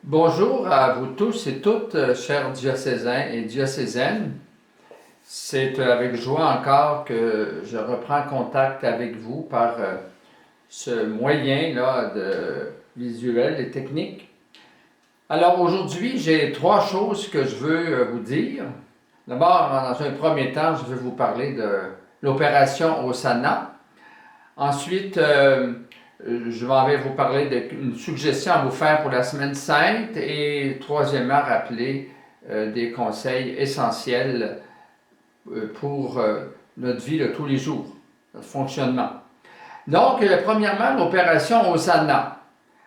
Bonjour à vous tous et toutes, chers diocésains et diocésaines. C'est avec joie encore que je reprends contact avec vous par ce moyen-là de visuel et technique. Alors aujourd'hui, j'ai trois choses que je veux vous dire. D'abord, dans un premier temps, je vais vous parler de l'opération Hosanna. Ensuite, je vais vous parler d'une suggestion à vous faire pour la semaine sainte et troisièmement, rappeler des conseils essentiels pour notre vie de tous les jours, notre fonctionnement. Donc, premièrement, l'opération Hosanna.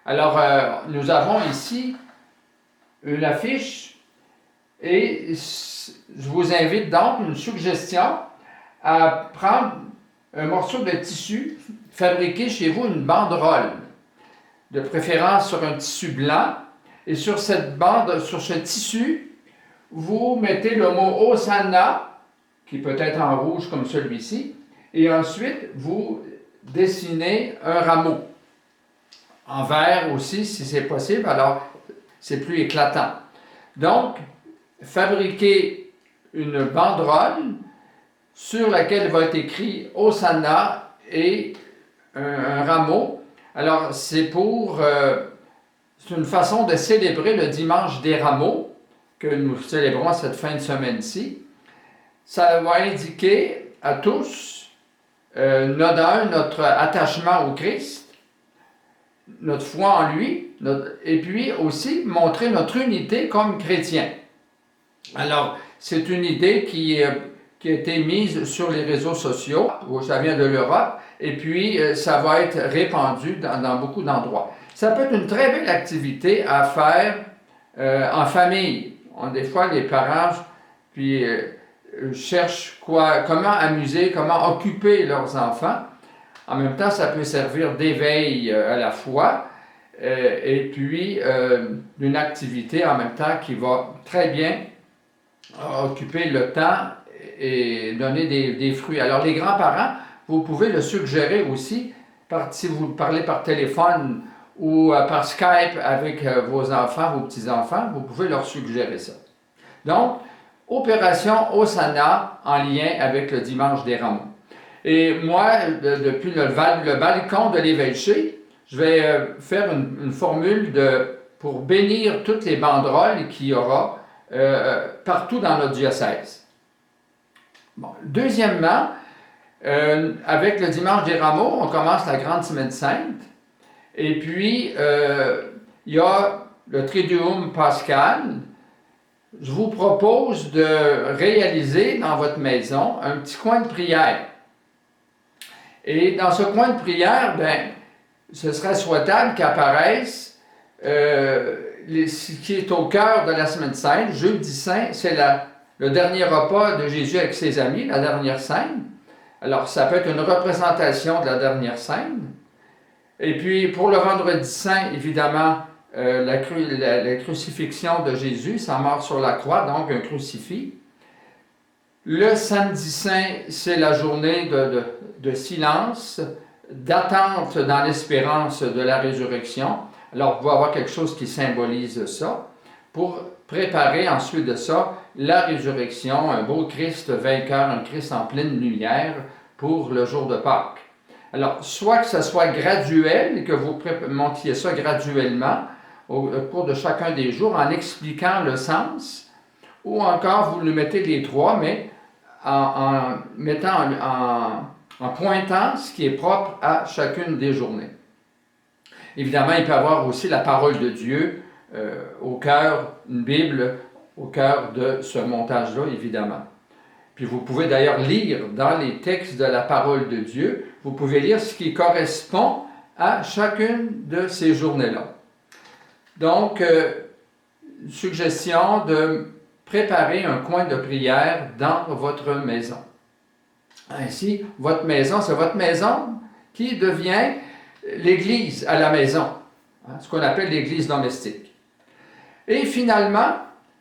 Alors, nous avons ici une affiche et je vous invite donc une suggestion à prendre un morceau de tissu, fabriquer chez vous une banderole, de préférence sur un tissu blanc, et sur cette bande, sur ce tissu, vous mettez le mot Hosanna, qui peut être en rouge comme celui-ci, et ensuite vous dessinez un rameau, en vert aussi si c'est possible, alors c'est plus éclatant. Donc, fabriquez une banderole sur laquelle va être écrit Hosanna et un rameau. Alors, c'est une façon de célébrer le dimanche des rameaux que nous célébrons cette fin de semaine-ci. Ça va indiquer à tous, notre attachement au Christ, notre foi en lui, et puis aussi montrer notre unité comme chrétiens. Alors, c'est une idée qui a été mise sur les réseaux sociaux, ça vient de l'Europe, et puis ça va être répandu dans beaucoup d'endroits. Ça peut être une très belle activité à faire en famille. Des fois, les parents cherchent comment amuser, comment occuper leurs enfants. En même temps, ça peut servir d'éveil à la foi et puis d'une activité en même temps qui va très bien occuper le temps et donner des fruits. Alors, les grands-parents, vous pouvez le suggérer aussi, si vous parlez par téléphone ou par Skype avec vos enfants, vos petits-enfants, vous pouvez leur suggérer ça. Donc, opération Hosanna en lien avec le dimanche des rameaux. Et moi, depuis le balcon de l'évêché, je vais faire une formule pour bénir toutes les banderoles qu'il y aura partout dans notre diocèse. Bon. Deuxièmement, avec le dimanche des rameaux, on commence la grande semaine sainte. Et puis, il y a le Triduum pascal. Je vous propose de réaliser dans votre maison un petit coin de prière. Et dans ce coin de prière, ce serait souhaitable qu'apparaisse ce qui est au cœur de la semaine sainte. Jeudi saint, c'est le dernier repas de Jésus avec ses amis, la dernière scène. Alors, ça peut être une représentation de la dernière scène. Et puis, pour le vendredi saint, évidemment, la crucifixion de Jésus, sa mort sur la croix, donc un crucifix. Le samedi saint, c'est la journée de silence, d'attente dans l'espérance de la résurrection. Alors, vous pouvez avoir quelque chose qui symbolise ça, pour préparer ensuite de ça la résurrection, un beau Christ vainqueur, un Christ en pleine lumière pour le jour de Pâques. Alors, soit que ce soit graduel, et que vous montiez ça graduellement au cours de chacun des jours en expliquant le sens, ou encore vous le mettez les trois, mais en pointant ce qui est propre à chacune des journées. Évidemment, il peut y avoir aussi la parole de Dieu au cœur, une Bible au cœur de ce montage-là, évidemment. Puis vous pouvez d'ailleurs lire dans les textes de la parole de Dieu, vous pouvez lire ce qui correspond à chacune de ces journées-là. Donc, suggestion de préparer un coin de prière dans votre maison. Ainsi, votre maison, c'est votre maison qui devient l'église à la maison, ce qu'on appelle l'église domestique. Et finalement,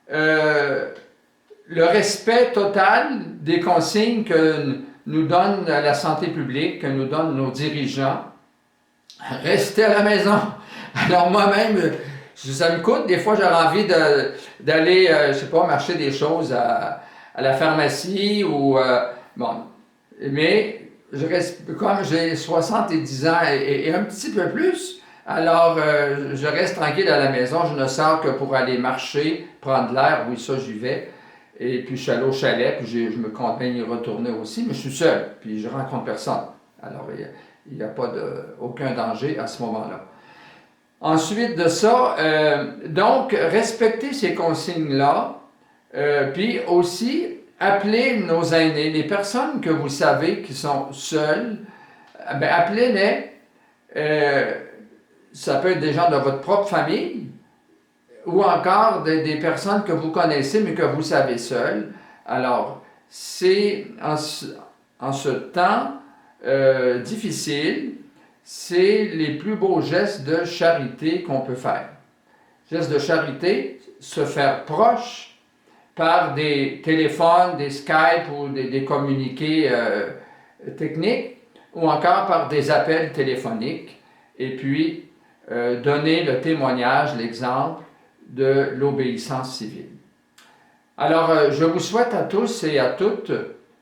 le respect total des consignes que nous donne la santé publique, que nous donnent nos dirigeants. Restez à la maison. Alors moi-même, Ça me coûte. Des fois, j'aurais envie d'aller, je sais pas, marcher des choses à la pharmacie ou, bon. Mais je reste, comme j'ai 70 ans et un petit peu plus, alors je reste tranquille à la maison. Je ne sors que pour aller marcher, prendre de l'air. Oui, ça, j'y vais. Et puis, je suis allé au chalet, puis je me compte bien y retourner aussi, mais je suis seul, puis je rencontre personne. Alors, il n'y a pas aucun danger à ce moment-là. Ensuite de ça, donc, respecter ces consignes-là, puis aussi, appeler nos aînés, les personnes que vous savez qui sont seules, ben, appelez-les. Euh, Ça peut être des gens de votre propre famille ou encore des personnes que vous connaissez mais que vous savez seules. Alors, c'est en ce temps difficile, c'est les plus beaux gestes de charité qu'on peut faire. Gestes de charité, se faire proche par des téléphones, des Skype ou des communiqués techniques, ou encore par des appels téléphoniques, et puis donner le témoignage, l'exemple de l'obéissance civile. Alors, je vous souhaite à tous et à toutes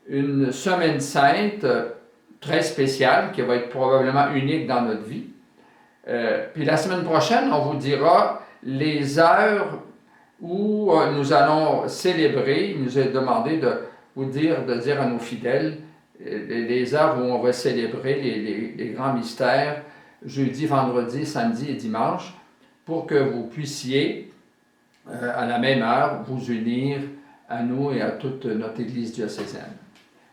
une semaine sainte très spéciale, qui va être probablement unique dans notre vie. Puis la semaine prochaine, on vous dira les heures où nous allons célébrer. Il nous est demandé de dire à nos fidèles les heures où on va célébrer les grands mystères, jeudi, vendredi, samedi et dimanche, pour que vous puissiez, à la même heure, vous unir à nous et à toute notre Église diocésaine.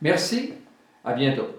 Merci, à bientôt.